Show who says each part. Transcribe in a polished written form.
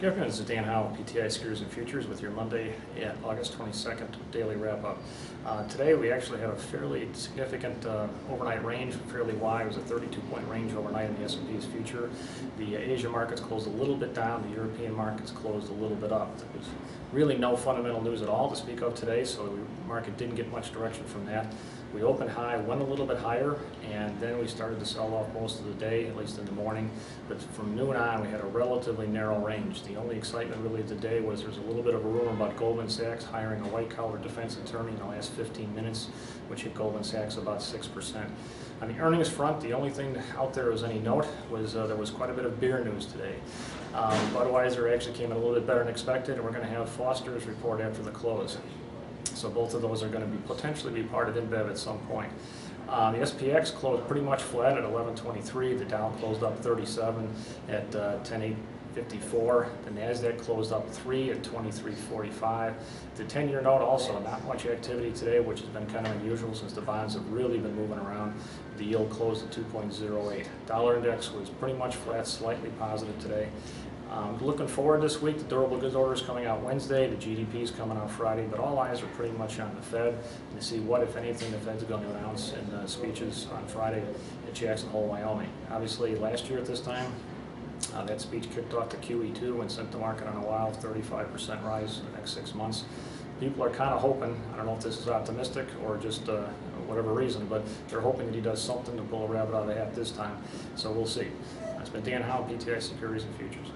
Speaker 1: Good afternoon, this is Dan Howe, PTI Securities and Futures with your Monday, August 22nd daily wrap-up. Today we actually had a fairly significant overnight range, fairly wide. It was a 32-point range overnight in the S&P's future. The Asia markets closed a little bit down, the European markets closed a little bit up. There was really no fundamental news at all to speak of today, so the market didn't get much direction from that. We opened high, went a little bit higher, and then we started to sell off most of the day, at least in the morning. But from noon on, we had a relatively narrow range. The only excitement really of the day was there's a little bit of a rumor about Goldman Sachs hiring a white-collar defense attorney in the last 15 minutes, which hit Goldman Sachs about 6%. On the earnings front, the only thing out there was any note was there was quite a bit of beer news today. Budweiser actually came in a little bit better than expected, and we're going to have Foster's report after the close. So both of those are going to be potentially be part of InBev at some point. The SPX closed pretty much flat at 1123. The Dow closed up 37 at 10.854. The NASDAQ closed up 3 at 2345. The 10-year note also not much activity today, which has been kind of unusual since the bonds have really been moving around. The yield closed at 2.08. Dollar index was pretty much flat, slightly positive today. Looking forward this week, the durable goods order is coming out Wednesday, the GDP is coming out Friday, but all eyes are pretty much on the Fed and to see what, if anything, the Fed's going to announce in speeches on Friday at Jackson Hole, Wyoming. Obviously, last year at this time, that speech kicked off the QE2 and sent the market on a wild 35% rise in the next 6 months. People are kind of hoping, I don't know if this is optimistic or just whatever reason, but they're hoping that he does something to pull a rabbit out of the hat this time, so we'll see. It's been Dan Howe, PTI Securities and Futures.